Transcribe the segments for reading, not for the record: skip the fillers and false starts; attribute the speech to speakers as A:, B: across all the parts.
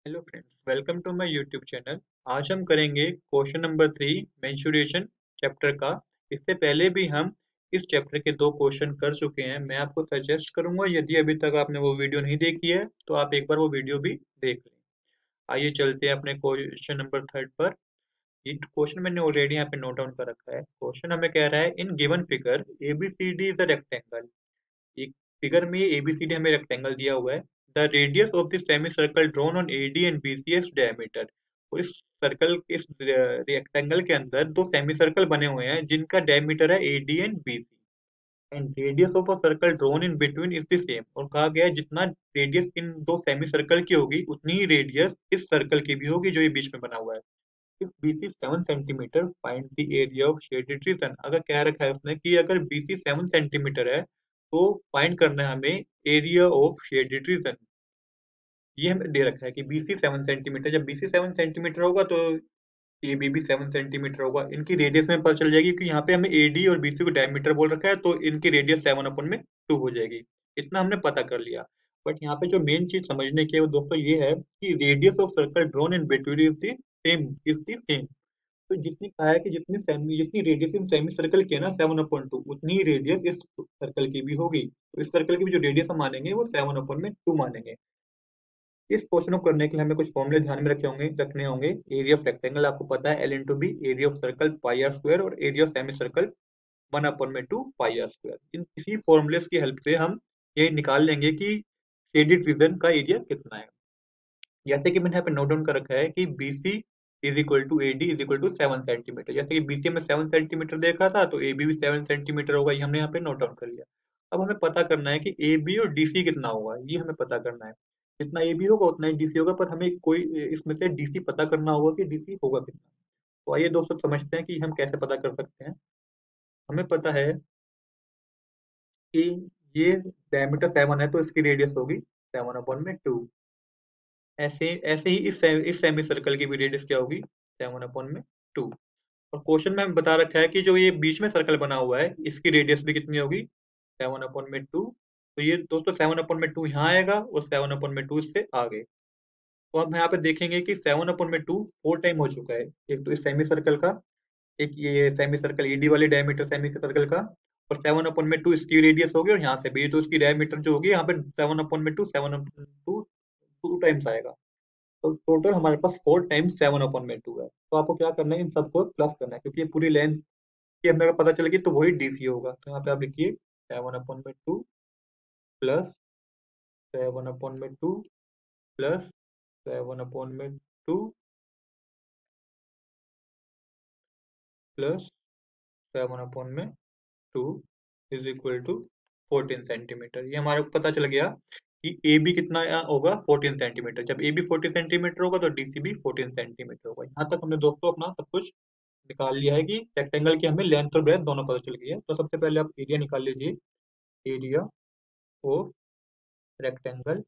A: Hello friends, welcome to my YouTube channel. आज हम करेंगे क्वेश्चन नंबर 3 मेंस्ट्रुएशन चैप्टर का। इससे पहले भी हम इस चैप्टर के दो क्वेश्चन कर चुके हैं। मैं आपको सजेस्ट करूंगा, यदि अभी तक आपने वो वीडियो नहीं देखी है तो आप एक बार वो वीडियो भी देख लें। आइए चलते हैं अपने क्वेश्चन नंबर थर्ड पर। ये क्वेश्चन मैंने ऑलरेडी यहाँ पे नोट डाउन कर रखा है। क्वेश्चन हमें कह रहा है, in given figure ABCD is a rectangle. एक फिगर में एबीसीडी हमें रेक्टेंगल दिया हुआ है। The radius of the semicircle drawn on AD and BC as diameter. और इस रेक्टेंगल के अंदर दो सेमी सर्कल बने हुए हैं जिनका डायमीटर है AD and BC. And radius of a circle drawn in between is the same. और कहा गया है जितना रेडियस इन दो सेमी सर्कल की होगी उतनी ही रेडियस इस सर्कल की भी होगी जो ये बीच में बना हुआ है। If BC 7 centimetre find the area of shaded reason. अगर कह रखा है उसने कि अगर बीसी 7 सेंटीमीटर है तो फाइंड करना है हमें एरिया ऑफ शेडेड रीजन। ये हमें दे रखा है कि बीसी 7 सेंटीमीटर। जब बीसी 7 सेंटीमीटर होगा तो ये बी भी 7 सेंटीमीटर होगा। इनकी रेडियस में पता चल जाएगी कि यहाँ पे हमें एडी और बीसी को डायमीटर बोल रखा है, तो इनकी रेडियस 7/2 हो जाएगी। इतना हमने पता कर लिया। बट यहाँ पे जो मेन चीज समझने की है वो दोस्तों ये है कि radius of circle drawn in between is the same. तो जितनी कहा है कि जितनी रेडियस इन सेमी सर्कल की है ना 7/2, उतनी ही रेडियस इस सर्कल की भी होगी। तो इस सर्कल की भी जो रेडियस हम मानेंगे वो 7/2 मानेंगे। इस क्वेश्चन को करने के लिए हमें कुछ फॉर्मूले ध्यान में रखने होंगे। एरिया ऑफ रेक्टेंगल आपको पता है L into B. Area of circle pi r square. और area of semi circle 1/2 pi r square. इन इसी फॉर्मूले की हेल्प से हम ये निकाल लेंगे कि शेडेड रीजन का एरिया कितना है। जैसे कि मैंने यहाँ पे नोट डाउन कर रखा है कि BC is equal to AD is equal to 7 centimetre. जैसे कि BC में 7 सेंटीमीटर देखा था तो AB भी 7 सेंटीमीटर होगा। ये हमने यहाँ पे नोट डाउन कर लिया। अब हमें पता करना है कि AB और DC कितना होगा, ये हमें पता करना है। जितना AB होगा उतना ही DC होगा, पर हमें कोई इसमें से DC पता करना होगा कि DC होगा कितना। तो आइए दोस्तों समझते हैं कि हम कैसे पता कर सकते हैं। हमें पता है कि ये डायमीटर 7 है तो इसकी रेडियस होगी 7/2। ऐसे ऐसे ही इस सेमी सर्कल की भी रेडियस क्या होगी 7/2। और क्वेश्चन में बता रखा है कि जो ये बीच में सर्कल बना हुआ है इसकी रेडियस भी कितनी होगी 7/2। तो ये दोस्तों 7/2 यहाँ आएगा और 7/2 इससे आगे। तो अब यहाँ पे देखेंगे कि 7/2 4 टाइम हो चुका है। एक तो इस सेमी सर्कल का, एक ये सेमी सर्कल ईडी वाले डायमीटर सेमी सर्कल का, और 7/2 इसकी रेडियस होगी। और यहाँ से भी तो इसकी डायमीटर जो होगी यहाँ पे 7/2 टू टाइम्स आएगा। तो टोटल हमारे पास 4 टाइम्स 7/2 है। तो आपको क्या करना है, इन सबको प्लस करना है क्योंकि ये पूरी लेंथ की हमें अगर पता चलेगी तो वही डीसी होगा। तो यहाँ पे आप लिखिए 7/2 plus 7/2 plus 7/2 plus 7/2 is equal to 14 centimetre. ये हमारे को पता चल गया कि ए बी कितना होगा 14 सेंटीमीटर। जब ए बी 14 सेंटीमीटर होगा तो डीसी भी 14 सेंटीमीटर होगा। यहाँ तक हमने दोस्तों अपना सब कुछ निकाल लिया है कि रेक्टेंगल की हमें लेंथ और ब्रेथ दोनों पता चल गई है। तो सबसे पहले आप एरिया निकाल लीजिए। Area of rectangle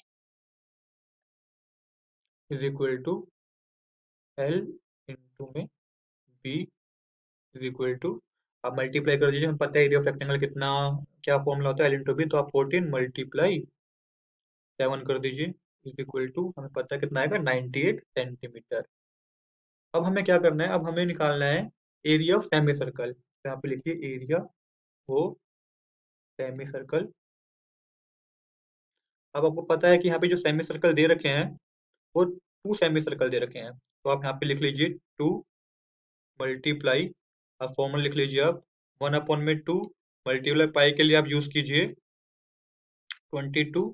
A: is equal to L into में बी इज इक्वल टू, आप मल्टीप्लाई कर दीजिए। हमें पता है एरिया ऑफ रेक्टेंगल कितना, क्या फॉर्मूला होता है एल इंटू बी। तो आप 14 मल्टीप्लाई 7 कर दीजिए इज इक्वल टू, हमें पता है कितना आएगा 98 सेंटीमीटर। अब हमें क्या करना है, अब हमें निकालना है एरिया ऑफ सेमी सर्कल। तो यहाँ पे लिखिए एरिया ऑफ सेमी सर्कल। अब आपको पता है कि यहाँ पे जो सेमी सर्कल दे रखे हैं वो 2 सेमी सर्कल दे रखे हैं। तो आप यहाँ पे लिख लीजिए 2 मल्टीप्लाई, आप फॉर्मूला लिख लीजिए। आप 1/2 मल्टीप्लाई पाई के लिए आप यूज कीजिए 22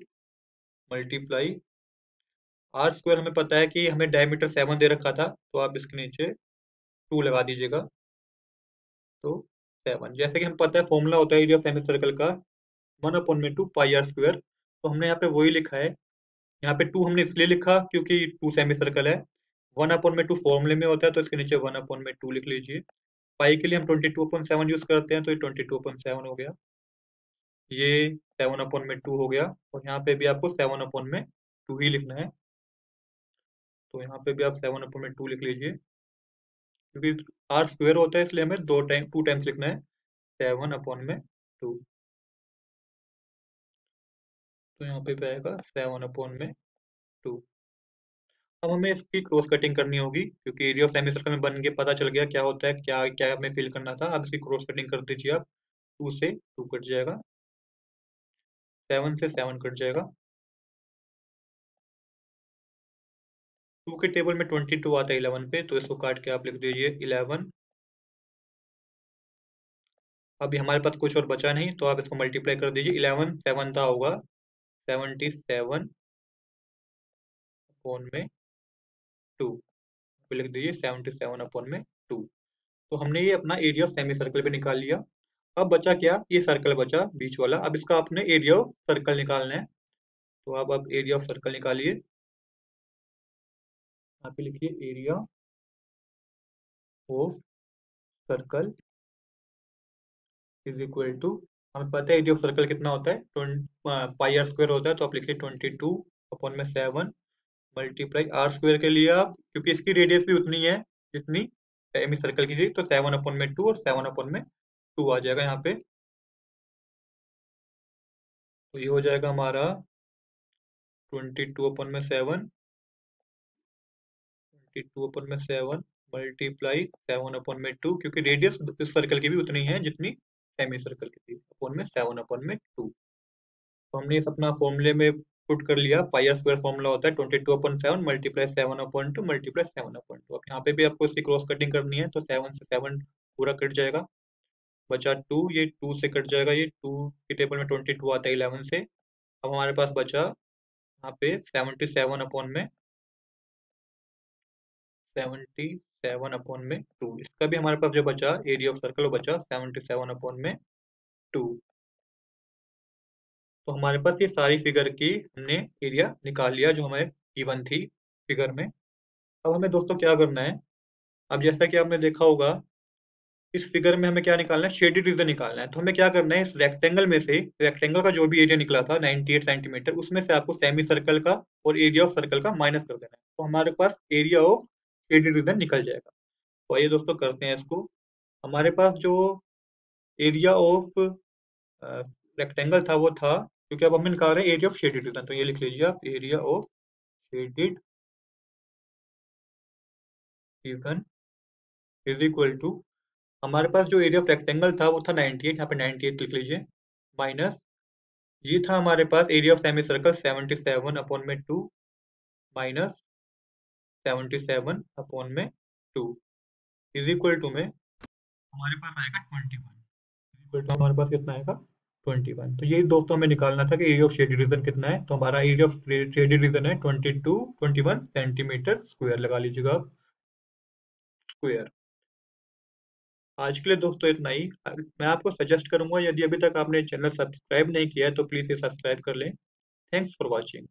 A: मल्टीप्लाई आर स्क्वायर। हमें पता है कि हमें डायमीटर 7 दे रखा था तो आप इसके नीचे 2 लगा दीजिएगा। तो 7, जैसे कि हमें पता है फॉर्मूला होता है एरिया ऑफ सेमी सर्कल का 1/2 पाई आर स्क्वायर। तो हमने यहाँ पे वही लिखा है। यहाँ पे 2 हमने इसलिए लिखा क्योंकि 2 सेमी सर्कल है। 1/2 फॉर्मूले में होता है तो इसके नीचे 1/2 लिख लीजिए। पाई के लिए हम 22/7 यूज करते हैं तो ये 22/7 हो गया। ये 7/2 हो गया। और यहाँ पे भी आपको 7/2 ही लिखना है। तो यहाँ पे भी आप 7/2 लिख लीजिए क्योंकि आर स्क्वायर होता है इसलिए हमें 2 टाइम्स लिखना है 7/2। तो यहाँ पे आएगा 7/2। अब हमें इसकी क्रॉस कटिंग करनी होगी क्योंकि एरिया ऑफ सेमी सर्कल में बन के पता चल गया क्या होता है, क्या क्या हमें फिल करना था। अब इसकी क्रॉस कटिंग कर दीजिए आप। 2 से 2 कट जाएगा, 7 से 7 कट जाएगा। 2 के टेबल में 22 आता है 11 पे, तो इसको काट के आप लिख दीजिए 11। अभी हमारे पास कुछ और बचा नहीं, तो आप इसको मल्टीप्लाई कर दीजिए। 11 7 था होगा 77 अपॉन में 2, पे लिख दीजिए 77 अपॉन में 2। तो हमने ये अपना एरिया ऑफ सेमी सर्कल भी निकाल लिया। अब बचा क्या, ये सर्कल बचा बीच वाला। अब इसका आपने एरिया ऑफ सर्कल निकालना है, तो आप अब एरिया ऑफ सर्कल निकालिए। यहाँ पे लिखिए area of circle is equal to, हमें पता है एरिया ऑफ सर्कल कितना होता है, पाई आर स्क्वायर होता है, तो आप लिखिए 22 अपॉन में 7 मल्टीप्लाई आर स्क्वायर के लिए आप, क्योंकि इसकी रेडियस भी उतनी है जितनी सेमी सर्कल की थी, तो 7 अपॉन में 2 और 7 अपॉन में 2 आ जाएगा यहाँ पे। तो ये हो जाएगा हमारा 22 अपॉन में 7, 22 अपॉन में 7 मल्टीप्लाई 7 अपॉन में 2, क्योंकि रेडियस इस सर्कल की भी उतनी है जितनी सेमी सर्कल की थी, अपॉन में 7 अपॉन में 2। तो हमने इस अपना फॉर्मूले में पुट कर लिया। पाई आर स्क्वायर फॉर्मूला होता है 22/7 मल्टीप्लाई 7/2 मल्टीप्लाई 7/2। अब यहाँ पे भी आपको इसकी क्रॉस कटिंग करनी है, तो 7 से 7 पूरा कट जाएगा, बचा 2, ये 2 से कट जाएगा, ये 2 के टेबल में 22 आता है 11 से। अब हमारे पास बचा यहाँ पे 77 अपॉन में 2। इसका भी हमारे पास जो बचा एरिया ऑफ सर्कल वो बचा 77 अपॉन में 2। तो हमारे पास ये सारी फिगर की हमने एरिया निकाल लिया जो हमें गिवन थी फिगर में। अब हमें दोस्तों क्या करना है, अब जैसा कि आपने देखा होगा इस फिगर में हमें क्या निकालना है, शेडेड रीजन निकालना है। तो हमें क्या करना है, इस रेक्टेंगल में से, रेक्टेंगल का जो भी एरिया निकला था 98 सेंटीमीटर, उसमें से आपको सेमी सर्कल का और एरिया ऑफ सर्कल का माइनस कर देना है, तो हमारे पास एरिया ऑफ शेडेड रीजन निकल जाएगा। तो आइए दोस्तों करते हैं इसको। हमारे पास जो एरिया ऑफ रेक्टेंगल था वो था, क्योंकि अब हम निकाल रहे हैं एरिया ऑफ शेडेड रीजन, तो ये लिख लीजिए आप, area of shaded region is equal to, हमारे पास जो एरिया ऑफ रेक्टेंगल था वो था 98, यहाँ पे 98 लिख लीजिए, माइनस ये था हमारे पास area of semi circle 77 upon में 2 माइनस 77 अपॉन में 2 इज इक्वल टू में हमारे पास आएगा 21। इक्वल टू हमारे पास कितना आएगा 21। तो ये दोस्तों हमें निकालना था कि एरिया ऑफ शेडेड रीजन कितना है। तो हमारा एरिया ऑफ शेडेड रीजन है 21 सेंटीमीटर स्क्वायर, लगा लीजिएगा आप स्क्वायर। आज के लिए दोस्तों इतना ही। मैं आपको सजेस्ट करूंगा, यदि अभी तक आपने चैनल सब्सक्राइब नहीं किया है तो प्लीज ये सब्सक्राइब कर लें। Thanks for watching.